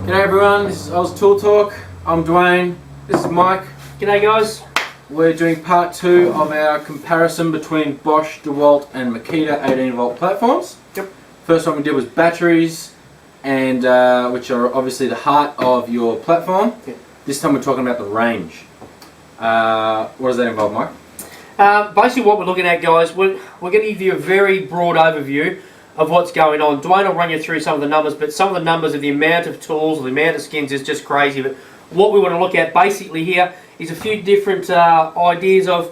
G'day everyone, this is Oz Tool Talk. I'm Dwayne, this is Mike. G'day guys. We're doing part 2 of our comparison between Bosch, DeWalt and Makita 18 volt platforms. Yep. First one we did was batteries, and which are obviously the heart of your platform. Yep. This time we're talking about the range. What does that involve, Mike? Basically what we're looking at, guys, we're going to give you a very broad overview of what's going on. Dwayne will run you through some of the numbers, but some of the numbers of the amount of tools, the amount of skins is just crazy. But what we want to look at basically here is a few different ideas of,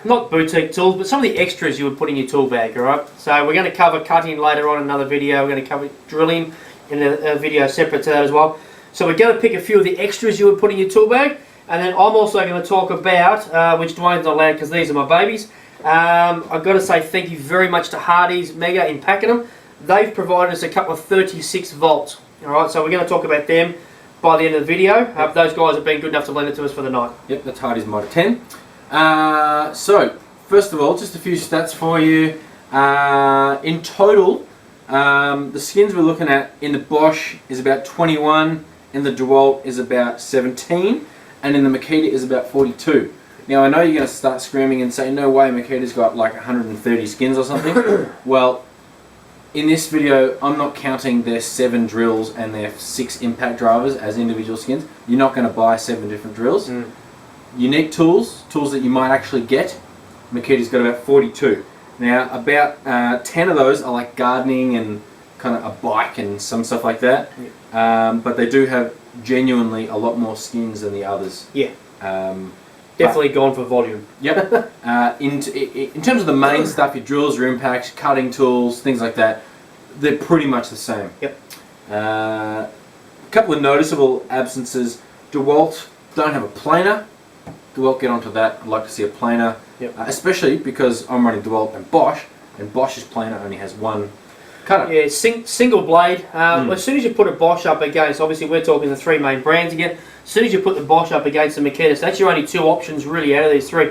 not boutique tools, but some of the extras you would put in your tool bag, alright? So we're going to cover cutting later on in another video. We're going to cover drilling in a video separate to that as well. So we're going to pick a few of the extras you would put in your tool bag, and then I'm also going to talk about, which Dwayne's not allowed because these are my babies. I've got to say thank you very much to Hardy's Mega in packing them. They've provided us a couple of 36 volts. Alright, so we're going to talk about them by the end of the video. Those guys have been good enough to lend it to us for the night. Yep, that's Hardy's Mod 10. So, first of all, just a few stats for you. In total, the skins we're looking at in the Bosch is about 21, in the DeWalt is about 17, and in the Makita is about 42. Now I know you're going to start screaming and say, no way, Makita's got like 130 skins or something. Well, in this video I'm not counting their 7 drills and their 6 impact drivers as individual skins. You're not going to buy 7 different drills. Unique tools that you might actually get, Makita's got about 42. Now about 10 of those are like gardening and kind of a bike and some stuff like that. But they do have genuinely a lot more skins than the others. Yeah. Definitely gone for volume. Yep. In terms of the main stuff, your drills, your impacts, cutting tools, things like that, they're pretty much the same. Yep. A couple of noticeable absences. DeWalt don't have a planer. DeWalt, get onto that. I'd like to see a planer. Yep. Especially because I'm running DeWalt and Bosch's planer only has one cutter. Yeah, single blade. As soon as you put a Bosch up against, obviously we're talking the 3 main brands again. As soon as you put the Bosch up against the Makita, so that's your only 2 options really out of these 3.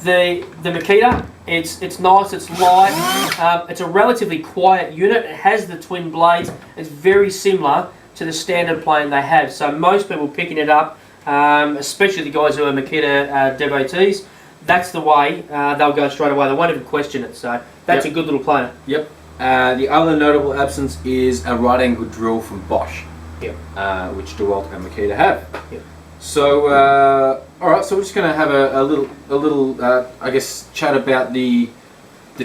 The Makita, it's nice, it's light, it's a relatively quiet unit. It has the twin blades. It's very similar to the standard plane they have. So most people picking it up, especially the guys who are Makita devotees, that's the way they'll go straight away. They won't even question it. So that's a good little planer. Yep. The other notable absence is a right angle drill from Bosch. Yep. Which DeWalt and Makita have. Yep. So, all right. So we're just going to have a little, I guess, chat about the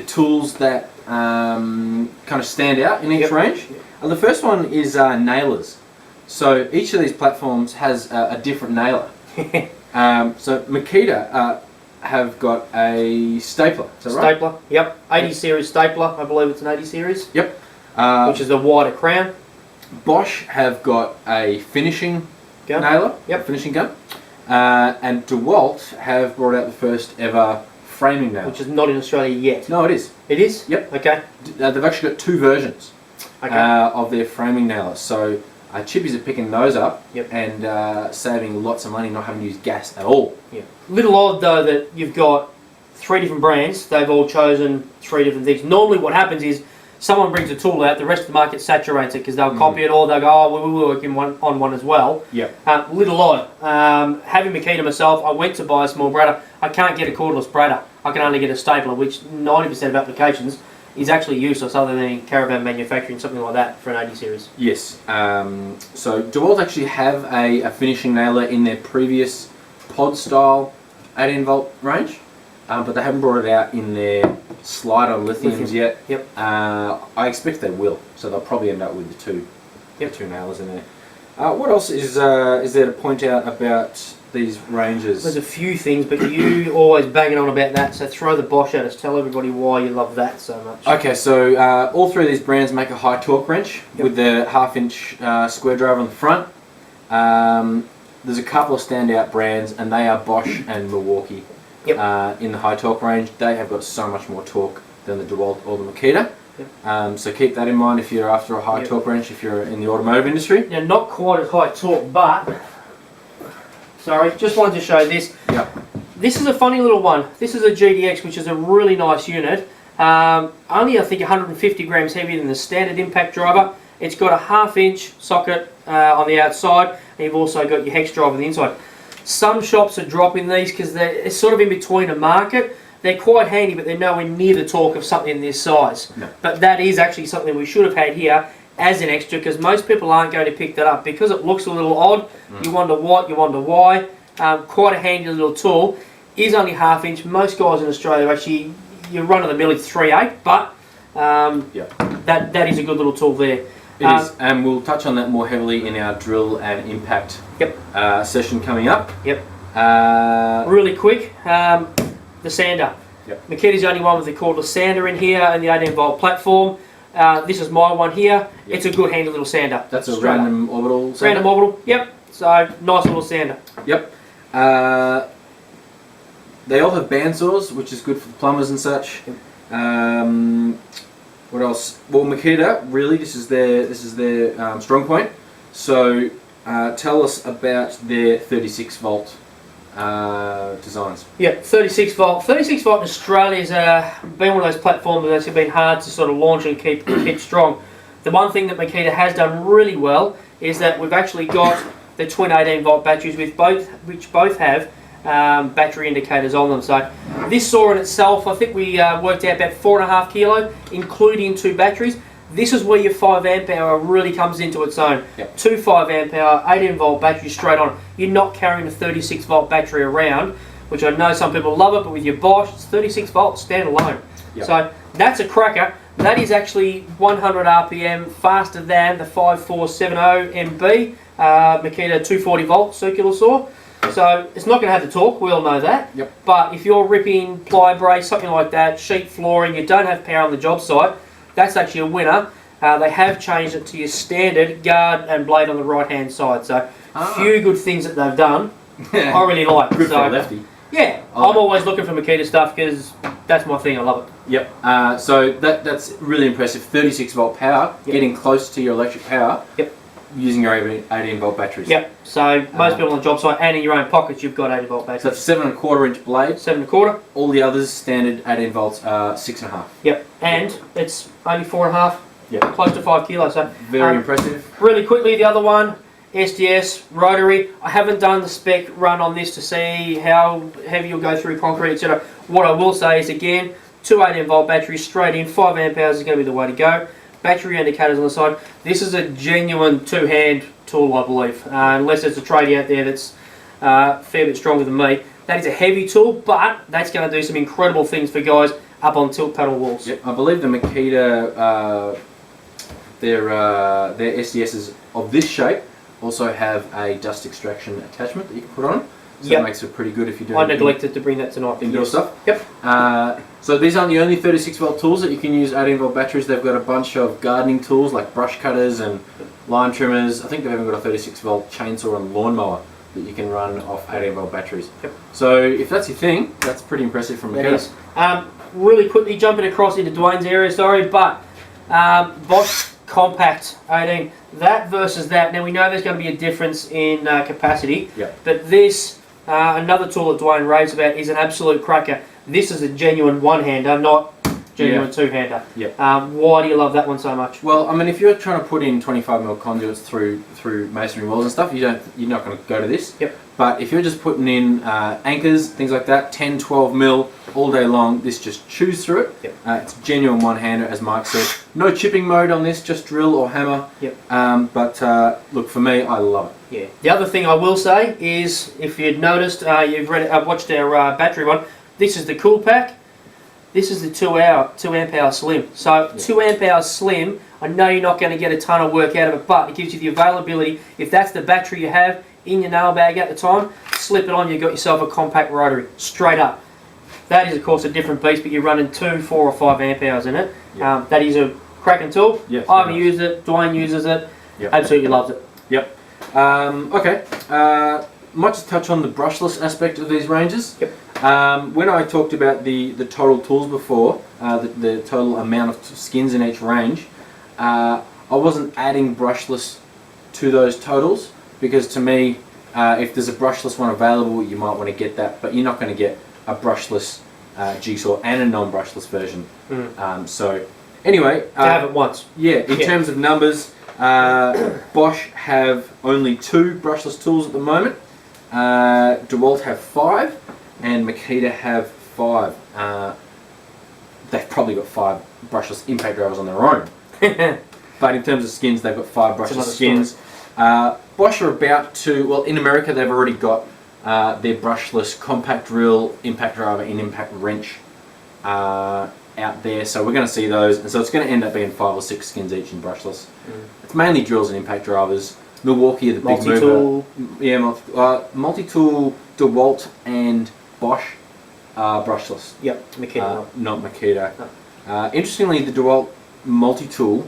tools that kind of stand out in each range. Yep. The first one is nailers. So each of these platforms has a different nailer. So Makita have got a stapler. Is that right? Stapler. Yep. 80 series stapler. I believe it's an 80 series. Yep. Which is a wider crown. Bosch have got a finishing nailer, finishing gun, and DeWalt have brought out the first ever framing nailer. Which is not in Australia yet. No, it is. It is? Yep. Okay. They've actually got 2 versions of their framing nailer. So chippies are picking those up and saving lots of money, not having to use gas at all. Yeah. Little odd though that you've got 3 different brands. They've all chosen 3 different things. Normally what happens is someone brings a tool out, the rest of the market saturates it because they'll copy it or they'll go, oh, we're working on one as well. Yep. Little odd. Having Makita myself, I went to buy a small bradder. I can't get a cordless bradder. I can only get a stapler, which 90% of applications is actually useless other than in caravan manufacturing, something like that for an 80 series. Yes. So DeWalt actually have a finishing nailer in their previous pod style 18 volt range. But they haven't brought it out in their slider lithiums yet. Yep. I expect they will, so they'll probably end up with the two nailers in there. What else is there to point out about these ranges? There's a few things, but you always banging on about that, so throw the Bosch at us. Tell everybody why you love that so much. Okay, so all 3 of these brands make a high torque wrench with the 1/2 inch square driver on the front. There's a couple of standout brands, and they are Bosch and Milwaukee. In the high torque range, they have got so much more torque than the DeWalt or the Makita. So keep that in mind if you're after a high torque wrench, if you're in the automotive industry. Now, not quite as high torque, but sorry, just wanted to show this. This is a funny little one. This is a GDX, which is a really nice unit. Only I think 150 grams heavier than the standard impact driver. It's got a 1/2 inch socket on the outside, and you've also got your hex drive on the inside. Some shops are dropping these because it's sort of in between a market. They're quite handy, but they're nowhere near the torque of something this size. No. But that is actually something we should have had here as an extra, because most people aren't going to pick that up because it looks a little odd. You wonder what, you wonder why. Quite a handy little tool. Is only 1/2 inch. Most guys in Australia actually, you run of the mill, it's 3/8, but that is a good little tool there. It is, and we'll touch on that more heavily in our drill and impact session coming up. Really quick, the sander. Makita's the only one with the cordless sander in here, and the 18-volt platform. This is my one here. It's a good handy little sander. That's a random orbital sander? Random orbital, yep. So, nice little sander. Yep. They all have bandsaws, which is good for the plumbers and such. What else? Well, Makita, really, this is their strong point. So, tell us about their 36 volt designs. Yeah, 36 volt. 36 volt in Australia has been one of those platforms that's been hard to sort of launch and keep strong. The one thing that Makita has done really well is that we've actually got the twin 18 volt batteries which both have battery indicators on them. So this saw in itself, I think we worked out about 4.5 kilo, including 2 batteries. This is where your 5 amp hour really comes into its own. 2 5 amp hour, 18 volt batteries straight on. You're not carrying a 36 volt battery around, which I know some people love it, but with your Bosch, it's 36 volts standalone. So that's a cracker. That is actually 100 RPM faster than the 5470 MB Makita 240 volt circular saw. So it's not going to have the torque, we all know that. But if you're ripping ply brace, something like that, sheet flooring, you don't have power on the job site, that's actually a winner. They have changed it to your standard guard and blade on the right hand side. So a few good things that they've done I really like. Good for a lefty. Yeah, I'm always looking for Makita stuff because that's my thing, I love it. So that's really impressive. 36 volt power, getting close to your electric power. Using your 18 volt batteries. So most people on the job site and in your own pockets, you've got 18 volt batteries. So that's 7.25 inch blade. 7.25. All the others standard 18 volts are 6.5. And it's only 4.5. Close to 5 kilos. So very impressive. Really quickly, the other one, STS Rotary. I haven't done the spec run on this to see how heavy you'll go through concrete, etc. What I will say is, again, 2 18 volt batteries straight in, 5 amp hours is going to be the way to go. Battery indicators on the side. This is a genuine two-hand tool, I believe, unless there's a tradie out there that's a fair bit stronger than me. That is a heavy tool, but that's going to do some incredible things for guys up on tilt paddle walls. I believe the Makita, their STSs of this shape also have a dust extraction attachment that you can put on. So that makes it pretty good if you're doing. I neglected to bring that tonight. Indoor stuff. So these aren't the only 36 volt tools that you can use 18 volt batteries. They've got a bunch of gardening tools like brush cutters and line trimmers. I think they've even got a 36 volt chainsaw and lawnmower that you can run off 18 volt batteries. So if that's your thing, that's pretty impressive from Makita. Really quickly jumping across into Dwayne's area, sorry, but Bosch Compact 18, that versus that. Now we know there's going to be a difference in capacity, but this, another tool that Dwayne raves about, is an absolute cracker. This is a genuine one-hander, not genuine two-hander. Why do you love that one so much? Well, I mean, if you're trying to put in 25mm conduits through masonry walls and stuff, you're not going to go to this. But if you're just putting in anchors, things like that, 10, 12mm all day long, this just chews through it. It's a genuine one-hander, as Mike said. No chipping mode on this, just drill or hammer. But look, for me, I love it. The other thing I will say is, if you'd noticed, I've watched our battery one. This is the cool pack. This is the 2 amp hour slim. So 2 amp hour slim, I know you're not going to get a ton of work out of it, but it gives you the availability. If that's the battery you have in your nail bag at the time, slip it on, you've got yourself a compact rotary, straight up. That is of course a different beast, but you're running 2, 4 or 5 amp hours in it. That is a cracking tool. I haven't used it, Dwayne uses it, absolutely loves it. Okay, might just touch on the brushless aspect of these ranges. When I talked about the total tools before, the total amount of skins in each range, I wasn't adding brushless to those totals, because to me, if there's a brushless one available, you might want to get that, but you're not going to get a brushless jigsaw and a non-brushless version. So Anyway, To have it once. yeah. In terms of numbers, Bosch have only 2 brushless tools at the moment. DeWalt have 5, and Makita have 5. They've probably got 5 brushless impact drivers on their own. But in terms of skins, they've got 5 brushless skins. Bosch are about to, well, in America they've already got their brushless compact drill, impact driver, and impact wrench out there. So we're going to see those, and so it's going to end up being 5 or 6 skins each in brushless. It's mainly drills and impact drivers. Milwaukee are the big mover. Yeah, multi-tool, DeWalt and Bosch are brushless. Yep, Makita. Not Makita. No. Interestingly, the DeWalt multi-tool,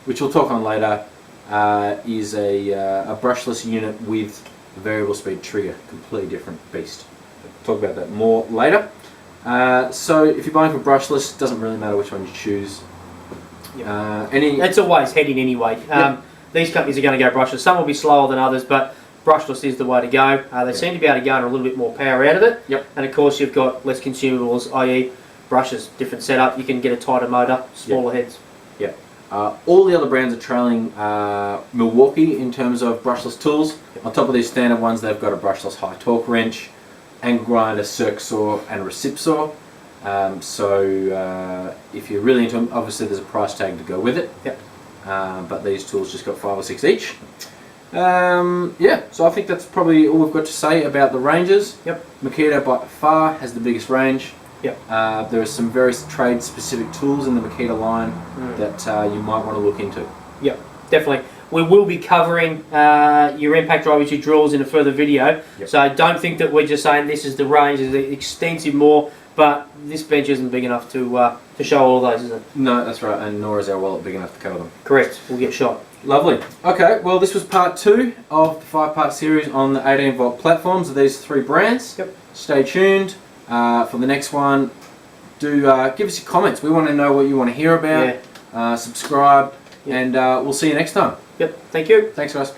which we'll talk on later, is a brushless unit with a variable speed trigger. Completely different beast. We'll talk about that more later. So if you're buying for brushless, it doesn't really matter which one you choose. Yep. It's always heading anyway. These companies are going to go brushless. Some will be slower than others, but brushless is the way to go. They seem to be able to garner a little bit more power out of it. Yep. And of course you've got less consumables, i.e. brushes, different setup. You can get a tighter motor, smaller heads. Yep. All the other brands are trailing Milwaukee in terms of brushless tools. On top of these standard ones, they've got a brushless high torque wrench, angle grinder, circ saw, and a recip saw. So if you're really into them, obviously there's a price tag to go with it. Yep. But these tools just got 5 or 6 each. Yeah, so I think that's probably all we've got to say about the ranges. Yep. Makita by far has the biggest range. Yep. There are some very trade-specific tools in the Makita line that you might want to look into. Yep, definitely. We will be covering your impact drivers, your drills in a further video. Yep. So don't think that we're just saying this is the range. There's extensive more, but this bench isn't big enough to show all of those, is it? No, that's right, and nor is our wallet big enough to cover them. Correct. We'll get shot. Lovely. Okay, well this was part 2 of the 5-part series on the 18-volt platforms of these 3 brands. Yep. Stay tuned for the next one. Do give us your comments. We want to know what you want to hear about. Subscribe, and we'll see you next time. Yep. Thank you. Thanks, guys.